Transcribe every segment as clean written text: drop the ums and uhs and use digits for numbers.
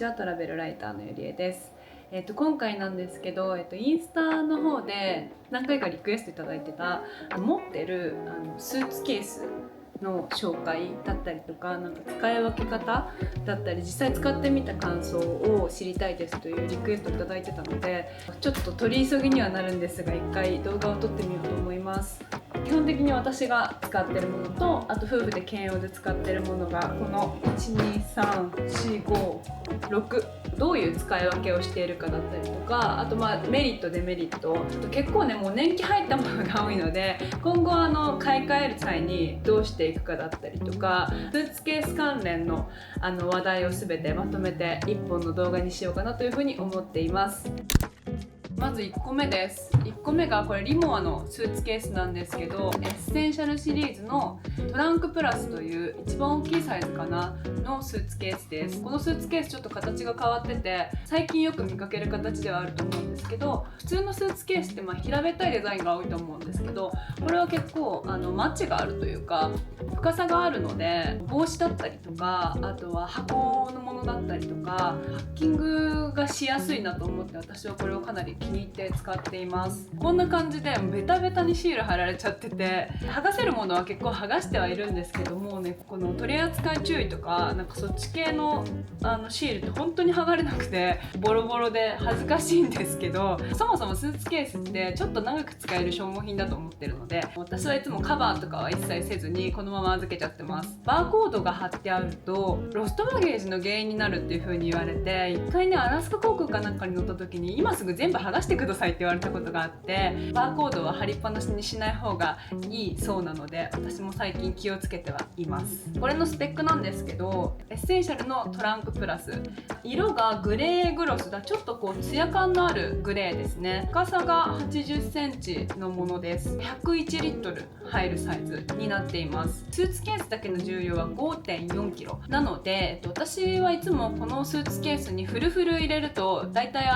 は。トラベルライターのゆりえです。今回なんですけど、インスタの方で何回かリクエストいただいてた持ってるスーツケースの紹介だったりとか、なんか使い分け方だったり実際使ってみた感想を知りたいですというリクエストをいただいてたので、ちょっと取り急ぎにはなるんですが、一回動画を撮ってみようと思います。基本的に私が使ってるものと、あと夫婦で兼用で使ってるものがこの12345どういう使い分けをしているかだったりとか、あとメリットデメリット、結構ねもう年季入ったものが多いので、今後買い替える際にどうしていくかだったりとか、スーツケース関連の話題を全てまとめて1本の動画にしようかなというふうに思っています。まず1個目です。1個目がこれリモアのスーツケースなんですけど、エッセンシャルシリーズのトランクプラスという一番大きいサイズかなのスーツケースです。このスーツケースちょっと形が変わってて、最近よく見かける形ではあると思うんですけど、普通のスーツケースって平べったいデザインが多いと思うんですけど、これは結構マッチがあるというか深さがあるので、帽子だったりとか、あとは箱のものだったりとか、ハッキングがしやすいなと思って、私はこれをかなり気に入って使っています。こんな感じでベタベタにシール貼られちゃってて、剥がせるものは結構剥がしてはいるんですけどもね、この取り扱い注意とかなんかそっち系のシールって本当に剥がれなくてボロボロで恥ずかしいんですけど、そもそもスーツケースってちょっと長く使える消耗品だと思ってるので、私はいつもカバーとかは一切せずにこのまま預けちゃってます。バーコードが貼ってあるとロストバゲージの原因になるっていう風に言われて、一回ねアラスカ航空かなんかに乗った時に今すぐ全部剥がしてくださいって言われたことがあって、バーコードは貼りっぱなしにしない方がいいそうなので、私も最近気をつけてはいます。これのスペックなんですけど、エッセンシャルのトランクプラス、色がグレーグロスだ。ちょっとこうツヤ感のあるグレーですね。深さが80センチのものです。101リットル入るサイズになっています。スーツケースだけの重量は 5.4 キロなので、私はいつもこのスーツケースにフルフル入れると、だいたい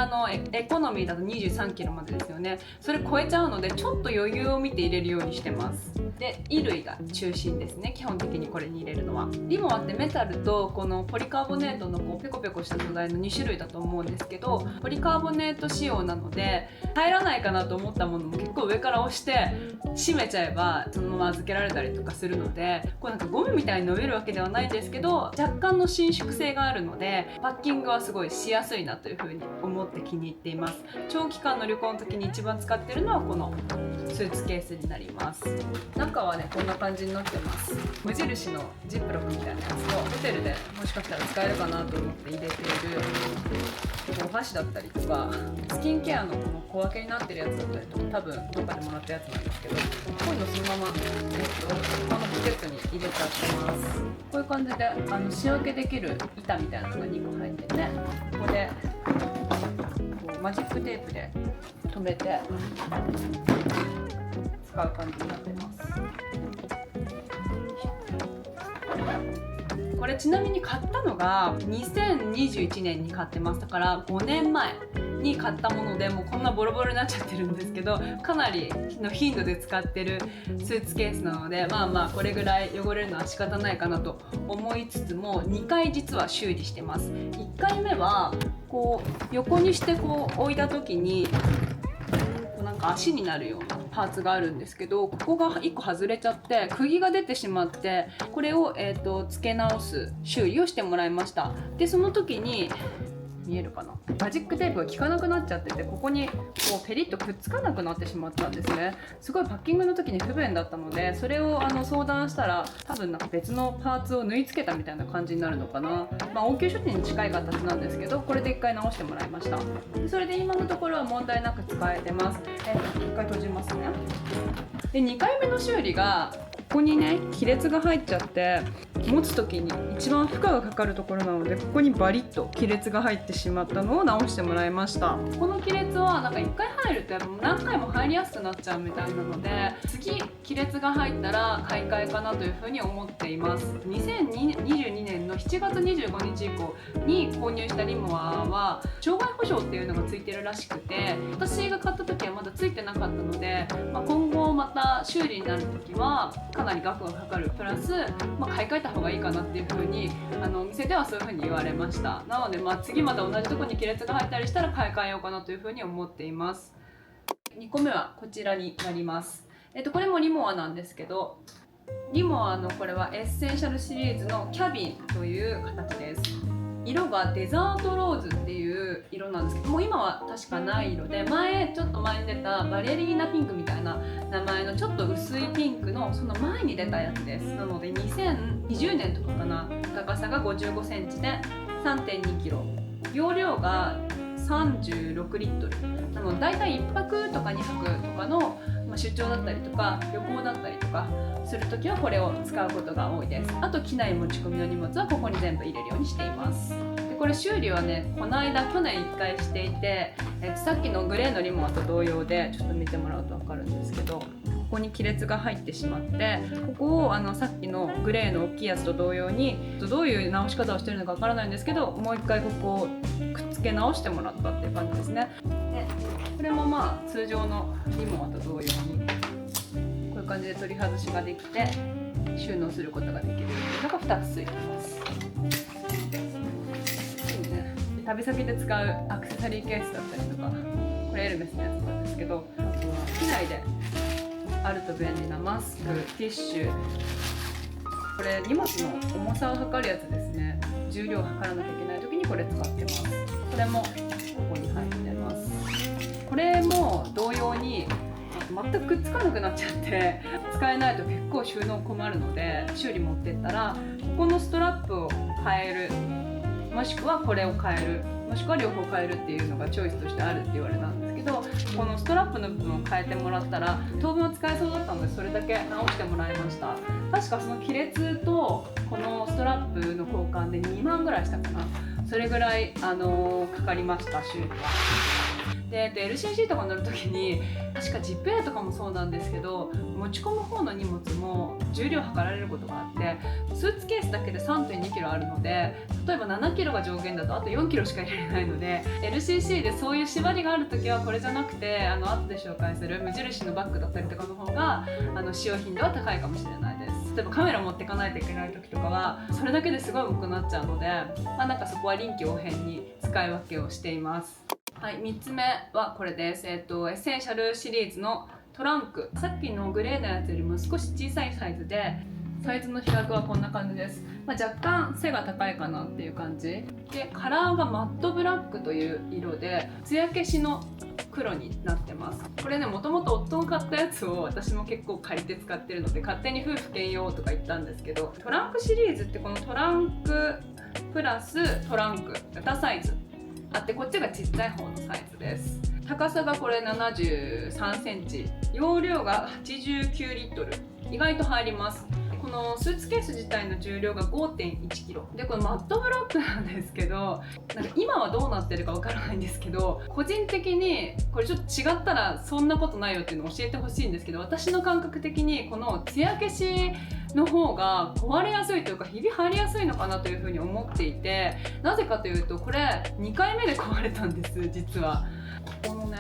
エコノミーだと23キロまでですよね。それ超えちゃうので、ちょっと余裕を見て入れるようにしてます。で、衣類が中心ですね。基本的にこれに入れるのは。リモアってメタルとこのポリカーボネートのこうペコペコした素材の2種類だと思うんですけど、ポリカーボネート仕様なので入らないかなと思ったものも結構上から押して閉めちゃえばそのまま預けられたりとかするので、こうなんかゴムみたいに伸びるわけではないんですけど、若干の伸縮性があるのでパッキングはすごいしやすいなというふうに思って気に入っています。長期間の旅行の時に一番使ってるのはこのスーツケースになります。中はねこんな感じになってます。無印のジップロックみたいなやつと、ホテルでもしかしたら使えるかなと思って入れているお箸だったりとか、スキンケアのこの小分けになってるやつだったりとか、多分どっかでもらったやつなんですけど、こういうのそのまま、このポケットに入れちゃってます。こういう感じで仕分けできる板みたいなのが2個入ってて、ここでこうマジックテープで留めて使う感じになってます。これちなみに買ったのが2021年に買ってます。だから5年前に買ったもので、もうこんなボロボロになっちゃってるんですけど、かなりの頻度で使ってるスーツケースなので、これぐらい汚れるのは仕方ないかなと思いつつも、2回実は修理してます。1回目はこう横にしてこう置いた時になんか足になるようなパーツがあるんですけど、ここが1個外れちゃって釘が出てしまって、これを、付け直す修理をしてもらいました。でその時に見えるかな、マジックテープが効かなくなっちゃってて、ここにこうペリッとくっつかなくなってしまったんですね。すごいパッキングの時に不便だったので、それを相談したら、多分なんか別のパーツを縫い付けたみたいな感じになるのかな。応急処置に近い形なんですけど、これで1回直してもらいました。それで今のところは問題なく使えてます。1回閉じますね。で2回目の修理がここにね亀裂が入っちゃって、持つ時に一番負荷がかかるところなので、ここにバリッと亀裂が入ってしまったのを直してもらいました。この亀裂はなんか1回入ると何回も入りやすくなっちゃうみたいなので、次亀裂が入ったら買い替えかなというふうに思っています。2022年の7月25日以降に購入したリモアは障害保障っていうのがついてるらしくて、私が買った時はまだついてなかったので、今後また修理になる時は買かなり額がかかるプラス、買い替えた方がいいかなっていう風にお店ではそういう風に言われました。なので次また同じところに亀裂が入ったりしたら買い替えようかなという風に思っています。2個目はこちらになります。これもリモアなんですけど、リモアのこれはエッセンシャルシリーズのキャビンという形です。色がデザートローズっていう色なんですけど、もう今は確かない色で、ちょっと前に出たバレリーナピンクみたいな名前のちょっと薄いピンクのその前に出たやつです。なので2020年とかかな。高さが55センチで 3.2 キロ、容量が36リットルなので、だいたい1泊とか2泊とかの出張だったりとか旅行だったりとかするときはこれを使うことが多いです。あと機内持ち込みの荷物はここに全部入れるようにしています。でこれ修理はね、この間去年1回していて、さっきのグレーのリモアと同様で、ちょっと見てもらうと分かるんですけど、ここに亀裂が入ってしまって、ここをさっきのグレーの大きいやつと同様にどういう直し方をしてるのか分からないんですけど、もう一回ここをくっつけ直してもらったっていう感じですね。でこれも通常のリモアと同様にこういう感じで取り外しができて収納することができるっていうのが2つついてます。旅先で使うアクセサリーケースだったりとか、これエルメスのやつなんですけど、あとは機内であると便利なマスク、ティッシュ、これ荷物の重さを測るやつですね。重量を測らなきゃいけない時にこれ使ってます。これもここに入ってます。これも同様に全くくっつかなくなっちゃって使えないと結構収納困るので、修理持ってったらここのストラップを変える、もしくはこれを変える、もしくは両方変えるっていうのがチョイスとしてあるって言われたんですけど、このストラップの部分を変えてもらったら当分は使えそうだったので、それだけ直してもらいました。確かその亀裂とこのストラップの交換で2万ぐらいしたかな。それぐらい、かかりました、修理は。でLCC とか乗るときに、確かジップエアとかもそうなんですけど、持ち込む方の荷物も重量測られることがあって、スーツケースだけで 3.2 キロあるので、例えば7キロが上限だとあと4キロしか入れられないので、 LCC でそういう縛りがあるときはこれじゃなくて、後で紹介する無印のバッグだったりとかの方が使用頻度は高いかもしれないです。例えばカメラ持っていかないといけない時とかはそれだけですごい重くなっちゃうので、なんかそこは臨機応変に使い分けをしています。はい、3つ目はこれです。エッセンシャルシリーズのトランク。さっきのグレーのやつよりも少し小さいサイズで、サイズの比較はこんな感じです。若干背が高いかなっていう感じで、カラーがマットブラックという色で艶消しの黒になってます。これね、もともと夫が買ったやつを私も結構借りて使ってるので、勝手に夫婦兼用とか言ったんですけど、トランクシリーズってこのトランクプラストランク2サイズあって、こっちがちっちゃい方のサイズです。高さがこれ73センチ、容量が89リットル、意外と入ります。このスーツケース自体の重量が 5.1 キロで、このマットブラックなんですけど、なんか今はどうなってるかわからないんですけど、個人的にこれちょっと違ったらそんなことないよっていうのを教えてほしいんですけど、私の感覚的にこの艶消しの方が壊れやすいというか、ひび入りやすいのかなというふうに思っていて、なぜかというと、これ2回目で壊れたんです。実はこのね、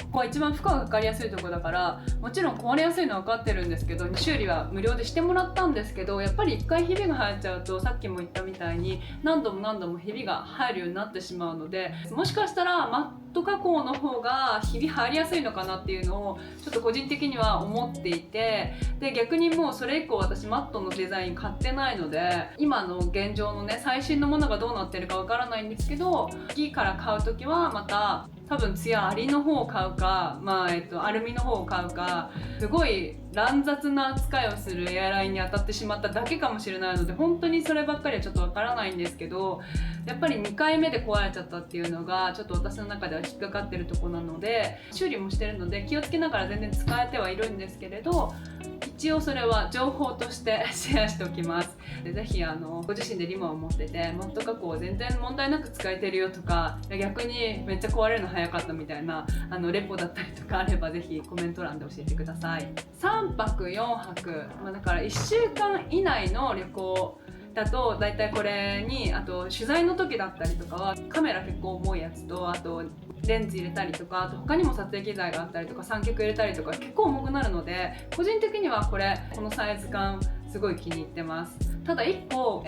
ここは一番負荷がかかりやすいところだから、もちろん壊れやすいのは分かってるんですけど、修理は無料でしてもらったんですけど、やっぱり1回ひびが入っちゃうと、さっきも言ったみたいに何度もひびが入るようになってしまうので、もしかしたらマット加工の方がひび入りやすいのかなっていうのをちょっと個人的には思っていて、で逆にもうそれ以降私マットのデザイン買ってないので、今の現状のね、最新のものがどうなってるかわからないんですけど、次から買う時はまた多分ツヤありの方を買うか、アルミの方を買うか、すごい乱雑な扱いをするエアラインに当たってしまっただけかもしれないので、本当にそればっかりはちょっとわからないんですけど、やっぱり2回目で壊れちゃったっていうのがちょっと私の中では引っかかってるところなので、修理もしてるので気をつけながら全然使えてはいるんですけれど、一応それは情報としてシェアしておきます。でぜひご自身でリモアを持っててマット加工全然問題なく使えてるよとか、逆にめっちゃ壊れるの早かったみたいなレポだったりとかあれば、ぜひコメント欄で教えてください。3泊4泊、だから1週間以内の旅行だとだいたいこれに、あと取材の時だったりとかはカメラ結構重いやつと、あとレンズ入れたりとか、あと他にも撮影機材があったりとか三脚入れたりとか結構重くなるので、個人的にはこのサイズ感すごい気に入ってます。ただ1個、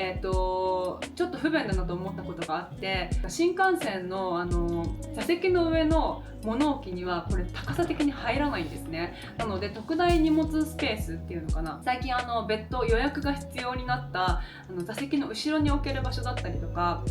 ちょっと不便だなと思ったことがあって、新幹線の、座席の上の物置にはこれ高さ的に入らないんですね。なので特大荷物スペースっていうのかな、最近別途予約が必要になった座席の後ろに置ける場所だったりとか、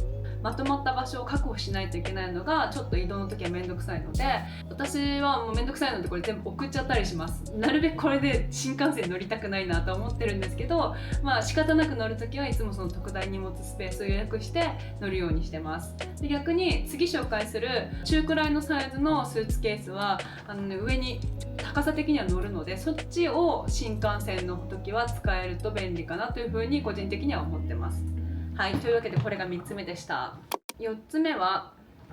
まとまった場所を確保しないといけないのがちょっと移動の時はめんどくさいので、私はもうめんどくさいのでこれ全部送っちゃったりします。なるべくこれで新幹線乗りたくないなと思ってるんですけど、まあ仕方なく乗る時はいつもその特大荷物スペースを予約して乗るようにしてます。で逆に次紹介する中くらいのサイズのスーツケースは上に高さ的には乗るので、そっちを新幹線の時は使えると便利かなというふうに個人的には思ってます。はい、というわけでこれが3つ目でした。4つ目は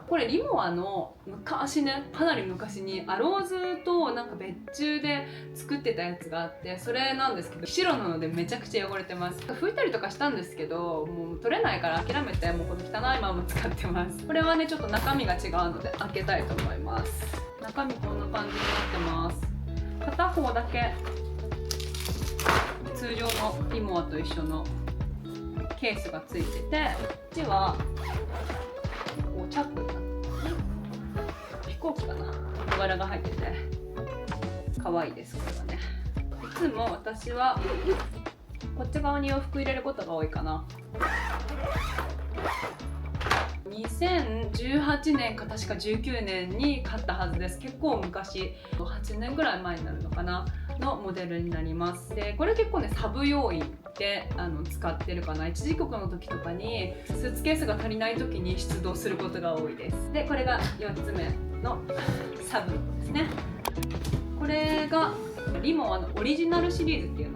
これリモアの昔ね、かなり昔にアローズとなんか別注で作ってたやつがあって、それなんですけど白なのでめちゃくちゃ汚れてます。拭いたりとかしたんですけどもう取れないから諦めて、もうこの汚いまま使ってます。これはねちょっと中身が違うので開けたいと思います。中身こんな感じになってます。片方だけ通常のリモアと一緒のケースがついてて、こっちはこうチャックになって飛行機かな、小柄が入ってて可愛いです。これはね、いつも私はこっち側に洋服入れることが多いかな。2018年か確か19年に買ったはずです。結構昔、8年ぐらい前になるのかなのモデルになります。でこれ結構ねサブ用意で使ってるかな。一時帰国の時とかにスーツケースが足りない時に出動することが多いです。でこれが4つ目のサブですね。これがリモアのオリジナルシリーズっていう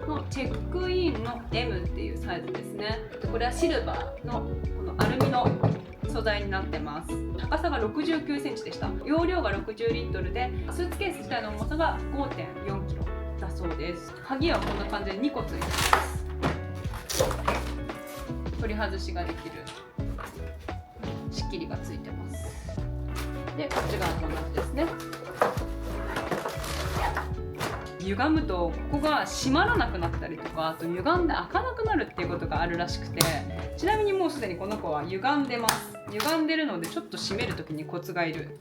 ののチェックインの M っていうサイズですね。これはシルバーのこのアルミの素材になってます。高さが69センチでした。容量が60リットルで、スーツケース自体の重さが 5.4 キロだそうです。鍵はこんな感じで2個ついてます。取り外しができる仕切りがついてます。でこっち側も同じですね。歪むとここが閉まらなくなったりとか、あと歪んで開かなくなるっていうことがあるらしくて、ちなみにもうすでにこの子は歪んでます。歪んでるのでちょっと閉める時にコツがいる。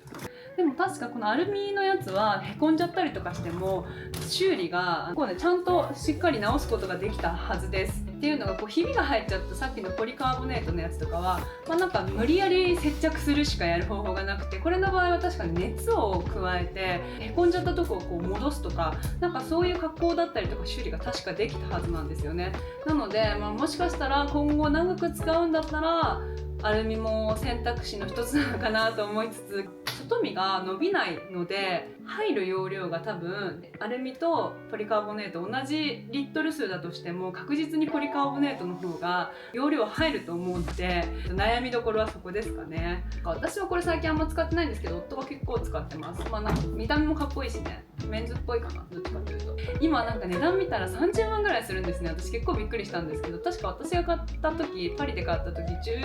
でも確かこのアルミのやつはへこんじゃったりとかしても修理がこう、ね、ちゃんとしっかり直すことができたはずです。っていうのがこうひびが入っちゃったさっきのポリカーボネートのやつとかは、なんか無理やり接着するしかやる方法がなくて、これの場合は確かに熱を加えてへこんじゃったとこをこう戻すとか、なんかそういう加工だったりとか修理が確かできたはずなんですよね。なので、もしかしたら今後長く使うんだったらアルミも選択肢の一つなのかなと思いつつ、外見が伸びないので入る容量が多分アルミとポリカーボネート同じリットル数だとしても確実にポリカーボネートの方が容量入ると思うので、悩みどころはそこですかね。私はこれ最近あんま使ってないんですけど、夫が結構使ってます。なんか見た目もかっこいいしね、メンズっぽいかな、どっちかというと。今なんか値段見たら30万ぐらいするんですね。私結構びっくりしたんですけど、確か私が買った時、パリで買った時10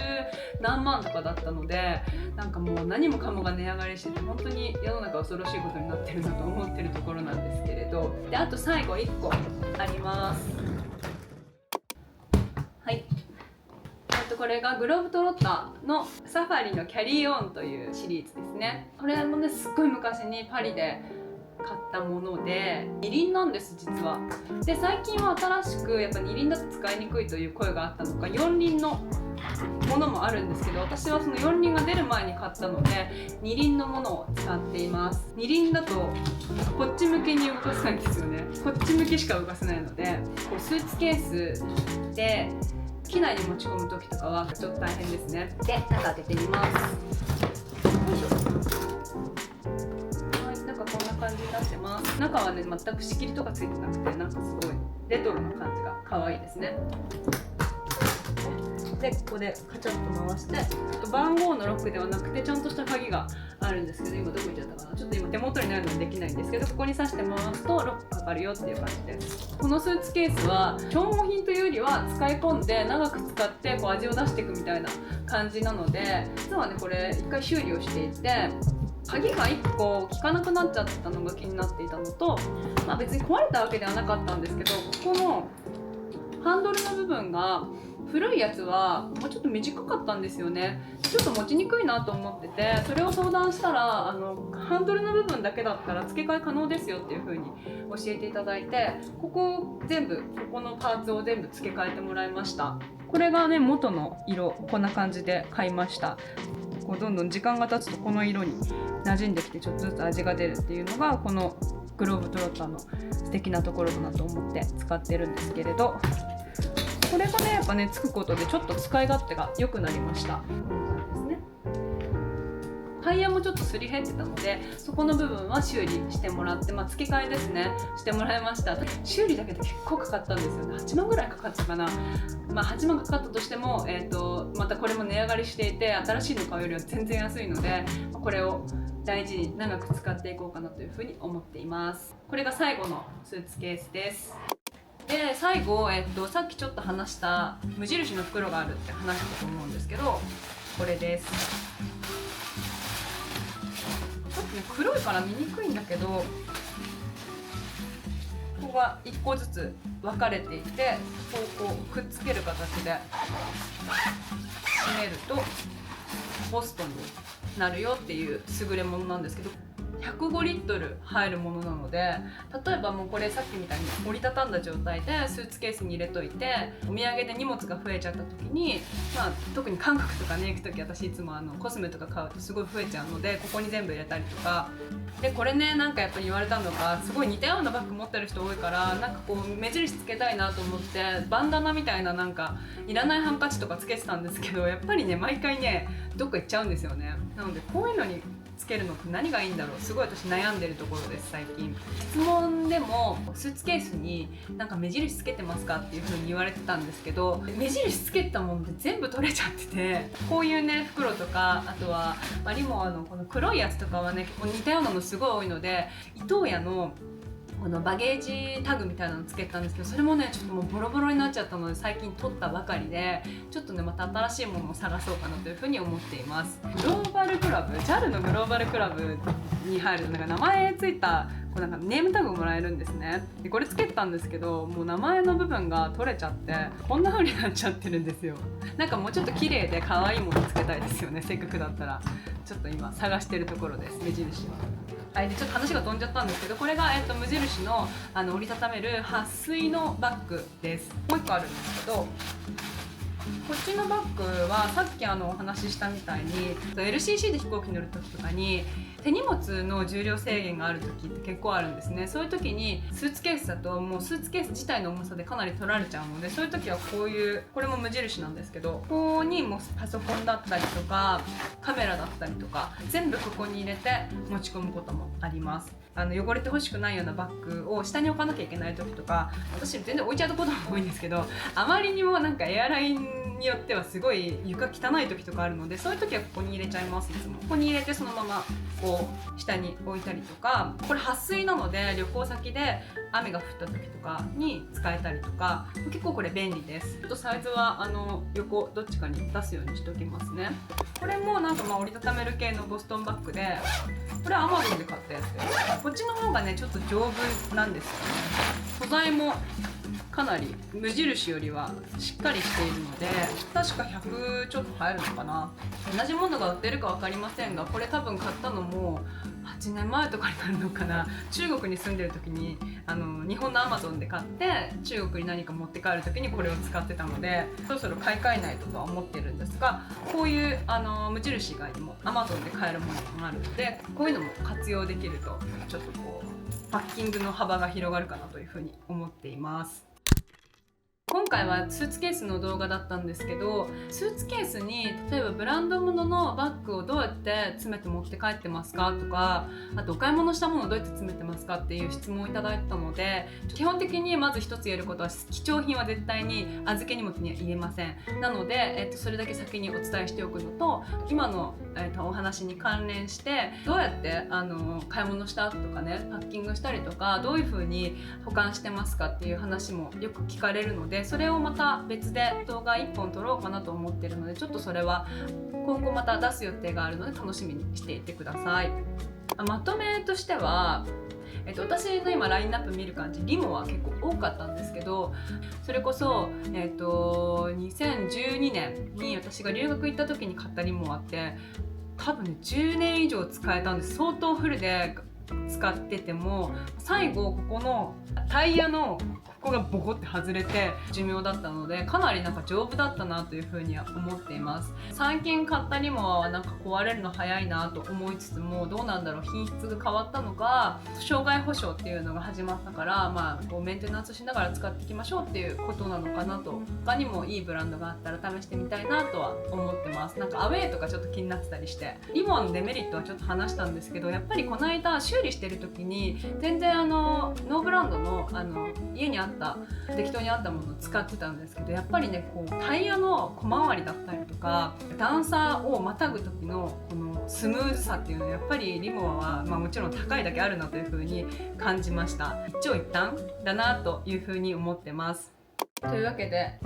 何万とかだったので、なんかもう何もかもが値上がりしてて、本当に世の中恐ろしいことになってるなと思ってるところなんですけれど、であと最後1個あります。はい、これがグローブトロッターのサファリのキャリーオンというシリーズですね。これもねすっごい昔にパリで買ったもので二輪なんです実は。で最近は新しくやっぱ二輪だと使いにくいという声があったのか四輪のものもあるんですけど、私はその四輪が出る前に買ったので二輪のものを使っています。二輪だとこっち向きに動かせないんですよね。こっち向きしか動かせないので、こうスーツケースで機内に持ち込む時とかはちょっと大変ですね。で中開けてみます。よいしょ。はい、中こんな感じになってます。中はね全く仕切りとかついてなくて、なんかすごいレトロな感じが可愛いですね。でここでカチャッと回して、番号のロックではなくてちゃんとした鍵がああるんですけど、今どこ行っちゃったかな、ちょっと今手元にないのでできないんですけど、ここに刺して回すとロックかかるよっていう感じです。このスーツケースは消耗品というよりは使い込んで長く使ってこう味を出していくみたいな感じなので、実はねこれ一回修理をしていて、鍵が1個効かなくなっちゃったのが気になっていたのと、別に壊れたわけではなかったんですけど、ここのハンドルの部分が古いやつはもうちょっと短かったんですよね。ちょっと持ちにくいなと思ってて、それを相談したらハンドルの部分だけだったら付け替え可能ですよっていう風に教えていただいて、ここのパーツを全部付け替えてもらいました。これがね元の色、こんな感じで買いました。こうどんどん時間が経つとこの色に馴染んできてちょっとずつ味が出るっていうのがこのグローブトロッターの素敵なところだなと思って使ってるんですけれど、これがねやっぱねつくことでちょっと使い勝手が良くなりました。タイヤもちょっとすり減ってたので、そこの部分は修理してもらって、付け替えですねしてもらいました。修理だけで結構かかったんですよね。8万ぐらいかかったかな。8万かかったとしても、またこれも値上がりしていて、新しいの買うよりは全然安いので、これを大事に長く使っていこうかなというふうに思っています。これが最後のスーツケースです。で最後、さっきちょっと話した無印の袋があるって話したと思うんですけど、これです。ちょっとね黒いから見にくいんだけど、ここが1個ずつ分かれていて、こうくっつける形で締めるとポストになるよっていう優れものなんですけど、105リットル入るものなので、例えばもうこれさっきみたいに折りたたんだ状態でスーツケースに入れといて、お土産で荷物が増えちゃった時に、特に韓国とかね行く時、私いつもコスメとか買うとすごい増えちゃうので、ここに全部入れたりとかで、これねなんかやっぱり言われたのが、すごい似たようなバッグ持ってる人多いから、なんかこう目印つけたいなと思ってバンダナみたいななんかいらないハンカチとかつけてたんですけど、やっぱりね毎回ねどっか行っちゃうんですよね。なのでこういうのにつけるのって何がいいんだろう、すごい私悩んでるところです最近。質問でもスーツケースになんか目印つけてますかっていう風に言われてたんですけど、目印つけたもんで全部取れちゃってて、こういうね袋とか、あとはリモアのこの黒いやつとかはね結構似たようなのすごい多いので、伊東屋のこのバゲージタグみたいなのつけたんですけど、それもねちょっともうボロボロになっちゃったので最近取ったばかりで、ちょっとねまた新しいものを探そうかなというふうに思っています。グローバルクラブ、 JAL のグローバルクラブに入るとなんか名前ついたこうなんかネームタグもらえるんですね。でこれつけたんですけど、もう名前の部分が取れちゃってこんな風になっちゃってるんですよ。なんかもうちょっと綺麗で可愛いものつけたいですよね。せっかくだったらちょっと今探してるところです、目印は。でちょっと話が飛んじゃったんですけど、これが、無印の、折りたためる撥水のバッグです。もう1個あるんですけど、こっちのバッグはさっきお話ししたみたいに LCC で飛行機乗る時とかに手荷物の重量制限がある時って結構あるんですね。そういう時にスーツケースだともうスーツケース自体の重さでかなり取られちゃうので、そういう時はこういう、これも無印なんですけど、ここにもうパソコンだったりとかカメラだったりとか全部ここに入れて持ち込むこともあります。汚れてほしくないようなバッグを下に置かなきゃいけない時とか、私全然置いちゃうことも多いんですけど、あまりにもなんかエアラインによってはすごい床汚い時とかあるので、そういう時はここに入れちゃいます。いつもここに入れてそのままこう下に置いたりとか、これ撥水なので旅行先で雨が降った時とかに使えたりとか、結構これ便利です。ちょっとサイズは横どっちかに出すようにしておきますね。これもなんか折りたためる系のボストンバッグで、これは Amazon で買ったやつです。こっちの方がねちょっと丈夫なんですよね。素材もかなり無印よりはしっかりしているので、確か100ちょっと入るのかな。同じものが売ってるか分かりませんが、これ多分買ったのも8年前とかになるのかな。中国に住んでる時に日本の Amazon で買って中国に何か持って帰る時にこれを使ってたので、そろそろ買い替えないととは思ってるんですが、こういう無印以外にも Amazon で買えるものもあるので、こういうのも活用できるとちょっとこうパッキングの幅が広がるかなというふうに思っています。今回はスーツケースの動画だったんですけど、スーツケースに例えばブランド物のバッグをどうやって詰めて持って帰ってますかとか、あとお買い物したものをどうやって詰めてますかっていう質問をいただいたので、基本的にまず一つ言えることは、貴重品は絶対に預け荷物には入れません。なので、それだけ先にお伝えしておくのと、今の、お話に関連してどうやって買い物した後とかね、パッキングしたりとか、どういう風に保管してますかっていう話もよく聞かれるので、それをまた別で動画1本撮ろうかなと思ってるので、ちょっとそれは今後また出す予定があるので楽しみにしていてください。まとめとしては、私の今ラインナップ見る感じ、リモは結構多かったんですけど、それこそ、2012年に私が留学行った時に買ったリモあって、多分ね10年以上使えたんです。相当フルで使ってても、最後ここのタイヤのここがボコって外れて寿命だったので、かなりなんか丈夫だったなというふうには思っています。最近買ったリモはなんか壊れるの早いなと思いつつも、どうなんだろう、品質が変わったのか、障害保証っていうのが始まったから、こうメンテナンスしながら使っていきましょうっていうことなのかなと。他にもいいブランドがあったら試してみたいなとは思ってます。なんかアウェイとかちょっと気になってたりして、リモのデメリットはちょっと話したんですけど、やっぱりこの間修理してる時に全然ノーブランドの家にあった適当にあったものを使ってたんですけど、やっぱりねこうタイヤの小回りだったりとか、段差をまたぐ時のこのスムーズさっていうのはやっぱりリモアは、もちろん高いだけあるなというふうに感じました。一長一短だなというふうに思ってます。というわけで、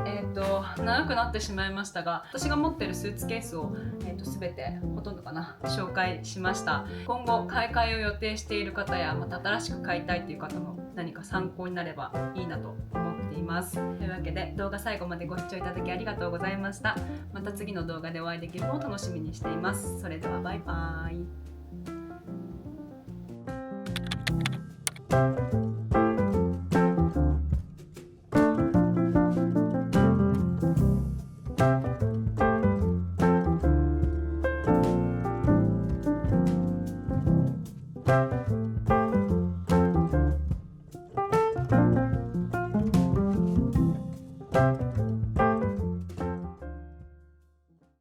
長くなってしまいましたが、私が持ってるスーツケースを、全てほとんどかな紹介しました。今後買い替えを予定している方や、また新しく買いたいという方の何か参考になればいいなと思っています。というわけで、動画最後までご視聴いただきありがとうございました。また次の動画でお会いできるのを楽しみにしています。それではバイバーイ。